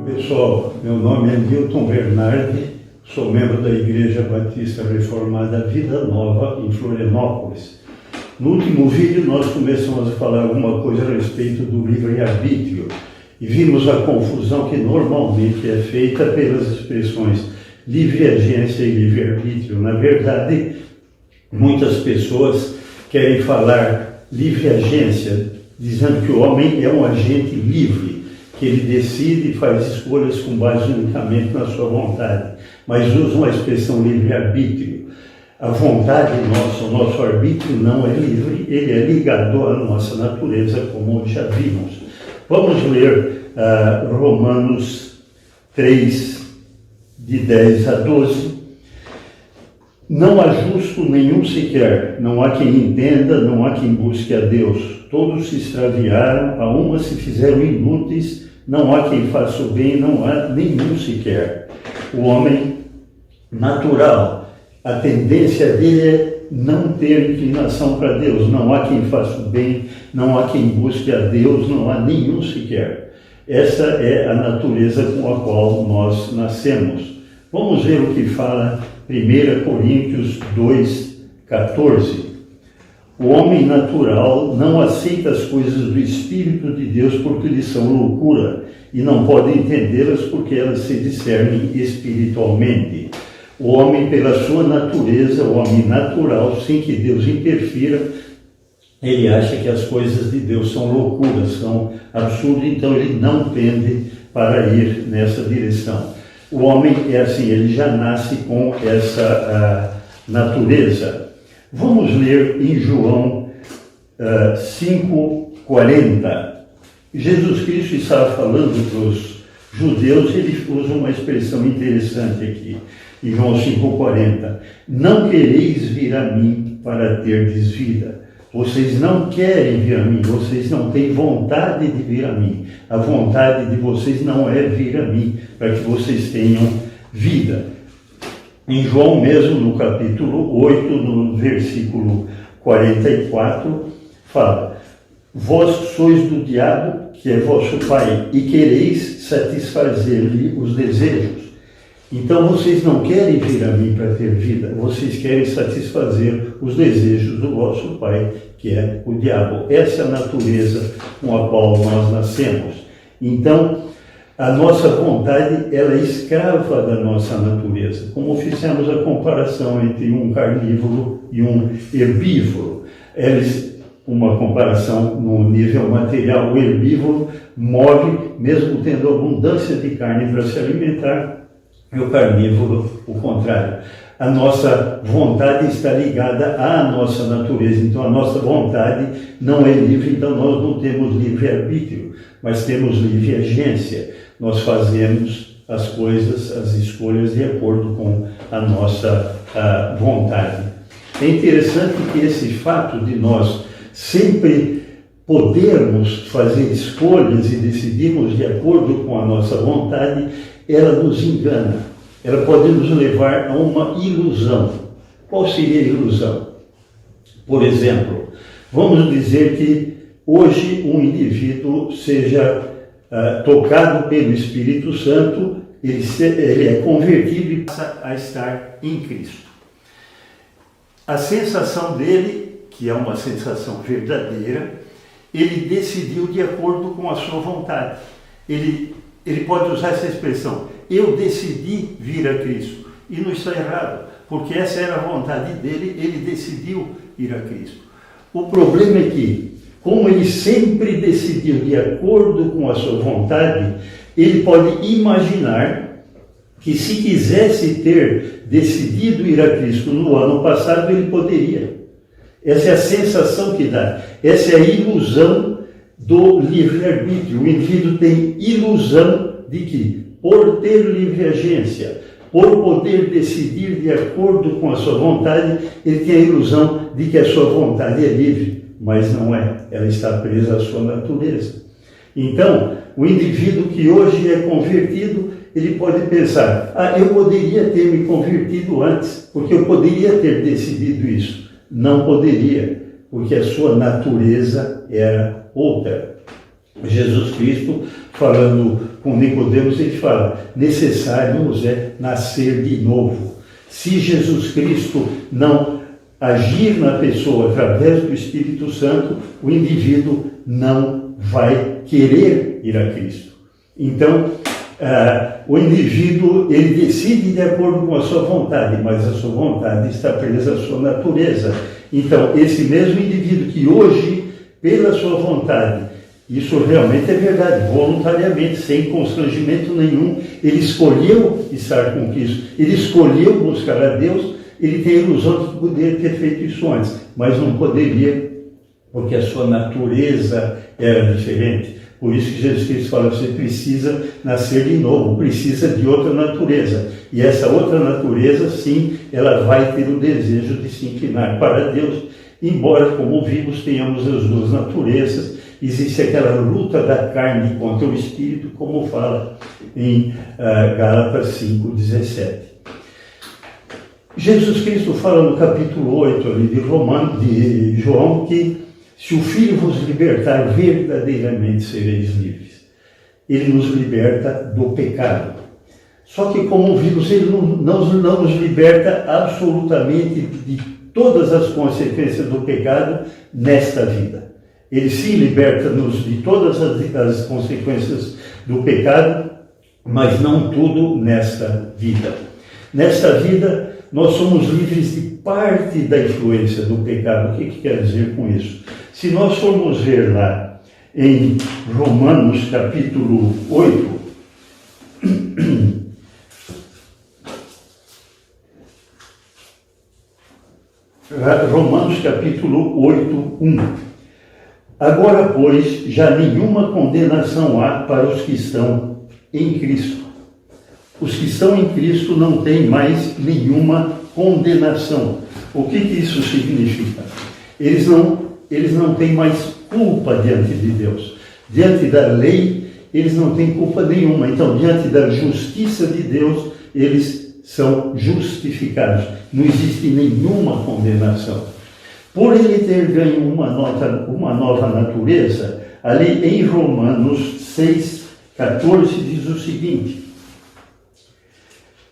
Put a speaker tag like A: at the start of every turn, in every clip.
A: Pessoal, meu nome é Nilton Bernardi, sou membro da Igreja Batista Reformada Vida Nova, em Florianópolis. No último vídeo nós começamos a falar alguma coisa a respeito do livre-arbítrio e vimos a confusão que normalmente é feita pelas expressões livre-agência e livre-arbítrio. Na verdade, muitas pessoas querem falar livre-agência, dizendo que o homem é um agente livre, que ele decide e faz escolhas com base unicamente na sua vontade, mas usam a expressão livre-arbítrio. A vontade nossa, o nosso arbítrio não é livre, ele é ligado à nossa natureza, como já vimos. Vamos ler Romanos 3, de 10 a 12. Não há justo nenhum sequer, não há quem entenda, não há quem busque a Deus. Todos se extraviaram, a uma se fizeram inúteis, não há quem faça o bem, não há nenhum sequer. O homem natural, a tendência dele é não ter inclinação para Deus. Não há quem faça o bem, não há quem busque a Deus, não há nenhum sequer. Essa é a natureza com a qual nós nascemos. Vamos ver o que fala 1 Coríntios 2,14. O homem natural não aceita as coisas do Espírito de Deus porque lhes são loucura e não pode entendê-las porque elas se discernem espiritualmente. O homem, pela sua natureza, o homem natural, sem que Deus interfira, ele acha que as coisas de Deus são loucuras, são absurdas, então ele não tende para ir nessa direção. O homem é assim, ele já nasce com essa natureza. Vamos ler em João 5,40. Jesus Cristo estava falando para os judeus, ele usa uma expressão interessante aqui. Em João 5,40, não quereis vir a mim para terdes vida. Vocês não querem vir a mim, vocês não têm vontade de vir a mim. A vontade de vocês não é vir a mim, para que vocês tenham vida. Em João mesmo, no capítulo 8, no versículo 44, fala: vós sois do diabo, que é vosso pai, e quereis satisfazer-lhe os desejos. Então vocês não querem vir a mim para ter vida, vocês querem satisfazer os desejos do vosso pai, que é o diabo. Essa é a natureza com a qual nós nascemos. Então, a nossa vontade, ela é escrava da nossa natureza. Como fizemos a comparação entre um carnívoro e um herbívoro. Uma comparação no nível material. O herbívoro morre, mesmo tendo abundância de carne para se alimentar, e o carnívoro, o contrário. A nossa vontade está ligada à nossa natureza, então a nossa vontade não é livre, então nós não temos livre-arbítrio, mas temos livre-agência. Nós fazemos as coisas, as escolhas de acordo com a nossa vontade. É interessante que esse fato de nós sempre podermos fazer escolhas e decidirmos de acordo com a nossa vontade, ela nos engana, ela pode nos levar a uma ilusão. Qual seria a ilusão? Por exemplo, vamos dizer que hoje um indivíduo seja tocado pelo Espírito Santo, ele é convertido e passa a estar em Cristo. A sensação dele, que é uma sensação verdadeira, ele decidiu de acordo com a sua vontade. Ele pode usar essa expressão: eu decidi vir a Cristo. E não está errado, porque essa era a vontade dele, ele decidiu ir a Cristo. O problema é que, como ele sempre decidiu de acordo com a sua vontade, ele pode imaginar que se quisesse ter decidido ir a Cristo no ano passado, ele poderia. Essa é a sensação que dá, essa é a ilusão do livre-arbítrio. O indivíduo tem ilusão de que, por ter livre-agência, por poder decidir de acordo com a sua vontade, ele tem a ilusão de que a sua vontade é livre, mas não é, ela está presa à sua natureza. Então, o indivíduo que hoje é convertido, ele pode pensar: eu poderia ter me convertido antes, porque eu poderia ter decidido isso. não poderia, porque a sua natureza era outra. Jesus Cristo, falando com Nicodemos, ele fala: necessário nos é nascer de novo. Se Jesus Cristo não agir na pessoa através do Espírito Santo, o indivíduo não vai querer ir a Cristo. Então, o indivíduo, ele decide de acordo com a sua vontade, mas a sua vontade está presa à sua natureza. Então, esse mesmo indivíduo que hoje, pela sua vontade, isso realmente é verdade, voluntariamente, sem constrangimento nenhum, ele escolheu estar com Cristo, ele escolheu buscar a Deus, ele tem a ilusão de poder ter feito isso antes, mas não poderia, porque a sua natureza era diferente. Por isso que Jesus Cristo fala: você precisa nascer de novo, precisa de outra natureza. E essa outra natureza, sim, ela vai ter o desejo de se inclinar para Deus, embora, como vimos, tenhamos as duas naturezas. Existe aquela luta da carne contra o Espírito, como fala em Gálatas 5:17. Jesus Cristo fala no capítulo 8 ali de João que se o Filho vos libertar, verdadeiramente sereis livres. Ele nos liberta do pecado. Só que, como vimos, ele não nos liberta absolutamente de todas as consequências do pecado nesta vida. Ele sim liberta-nos de todas as consequências do pecado, mas não tudo nesta vida. Nesta vida, nós somos livres de parte da influência do pecado. O que quer dizer com isso? Se nós formos ver lá em Romanos capítulo 8, Romanos capítulo 8, 1. Agora, pois, já nenhuma condenação há para os que estão em Cristo. Os que estão em Cristo não têm mais nenhuma condenação. O que isso significa? Eles não têm mais culpa diante de Deus. Diante da lei, eles não têm culpa nenhuma. Então, diante da justiça de Deus, eles são justificados. Não existe nenhuma condenação. Por ele ter ganho uma nova natureza, ali em Romanos 6,14 diz o seguinte: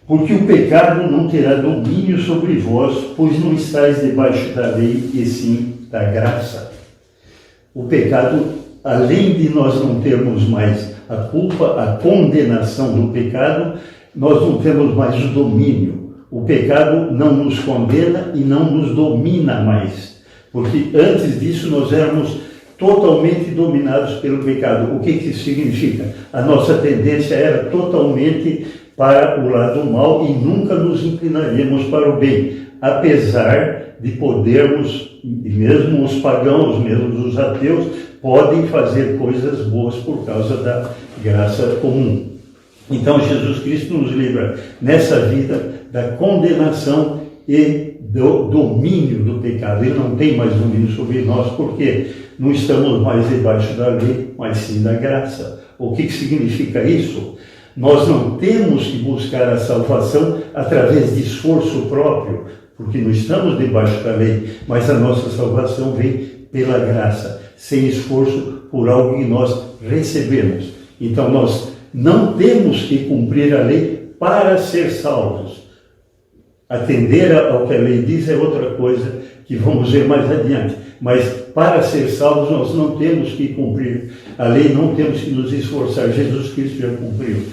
A: porque o pecado não terá domínio sobre vós, pois não estáis debaixo da lei, e sim da graça. O pecado, além de nós não termos mais a culpa, a condenação do pecado, nós não temos mais o domínio. O pecado não nos condena e não nos domina mais, porque antes disso nós éramos totalmente dominados pelo pecado. O que isso significa? A nossa tendência era totalmente para o lado mal e nunca nos inclinaríamos para o bem, apesar de podermos, e mesmo os pagãos, mesmo os ateus, podem fazer coisas boas por causa da graça comum. Então Jesus Cristo nos livra nessa vida da condenação e do domínio do pecado. Ele não tem mais domínio sobre nós, porque não estamos mais debaixo da lei, mas sim da graça. O que significa isso? Nós não temos que buscar a salvação através de esforço próprio, porque não estamos debaixo da lei, mas a nossa salvação vem pela graça, sem esforço, por algo que nós recebemos. Então nós não temos que cumprir a lei para ser salvos. Atender ao que a lei diz é outra coisa que vamos ver mais adiante. Mas para ser salvos nós não temos que cumprir a lei, não temos que nos esforçar. Jesus Cristo já cumpriu.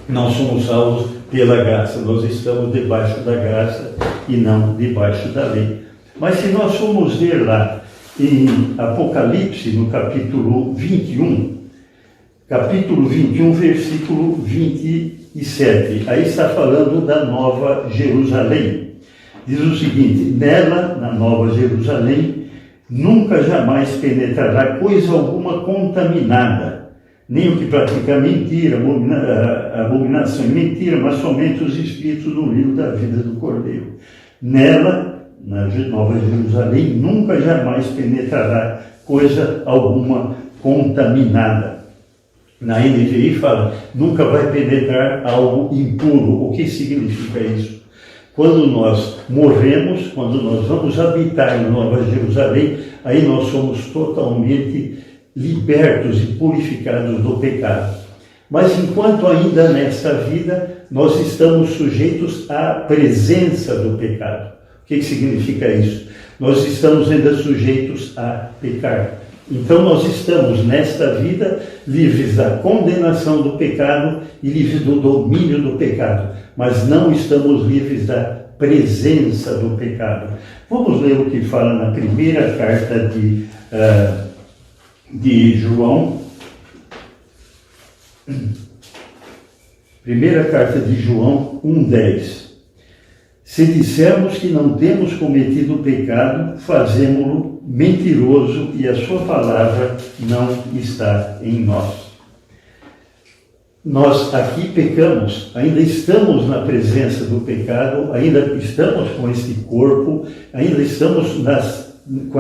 A: Nós somos salvos pela graça, nós estamos debaixo da graça e não debaixo da lei. Mas se nós formos ver lá em Apocalipse, no capítulo 21, versículo 27, aí está falando da Nova Jerusalém. Diz o seguinte: nela, na Nova Jerusalém, nunca jamais penetrará coisa alguma contaminada, nem o que pratica mentira, abominação e mentira, mas somente os espíritos no livro da vida do Cordeiro. Nela, na Nova Jerusalém, nunca jamais penetrará coisa alguma contaminada. Na NVI fala, nunca vai penetrar algo impuro. O que significa isso? Quando nós morremos, quando nós vamos habitar na Nova Jerusalém, aí nós somos totalmente libertos e purificados do pecado. Mas enquanto ainda nesta vida, nós estamos sujeitos à presença do pecado. O que significa isso? Nós estamos ainda sujeitos a pecar. Então nós estamos nesta vida livres da condenação do pecado e livres do domínio do pecado, mas não estamos livres da presença do pecado. Vamos ler o que fala na primeira carta de João. Primeira carta de João 1,10. Se dissermos que não temos cometido pecado, fazemo-lo mentiroso e a sua palavra não está em nós. Nós aqui pecamos, ainda estamos na presença do pecado, ainda estamos com este corpo, ainda estamos com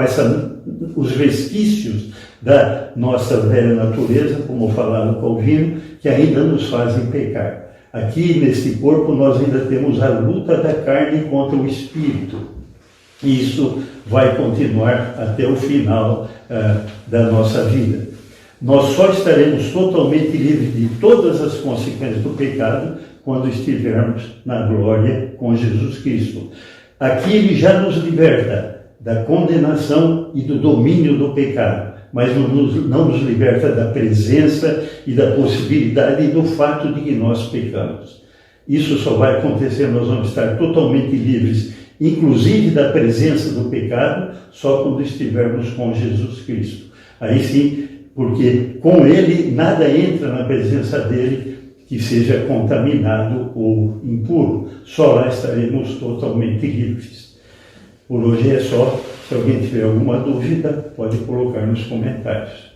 A: os resquícios da nossa velha natureza, como falava Calvino, que ainda nos fazem pecar. Aqui, neste corpo, nós ainda temos a luta da carne contra o espírito. E isso vai continuar até o final da nossa vida. Nós só estaremos totalmente livres de todas as consequências do pecado quando estivermos na glória com Jesus Cristo. Aqui ele já nos liberta da condenação e do domínio do pecado, mas não nos liberta da presença e da possibilidade e do fato de que nós pecamos. Isso só vai acontecer, nós vamos estar totalmente livres, inclusive da presença do pecado, só quando estivermos com Jesus Cristo. Aí sim, porque com ele nada entra na presença dele que seja contaminado ou impuro. Só lá estaremos totalmente livres. Por hoje é só. Se alguém tiver alguma dúvida, pode colocar nos comentários.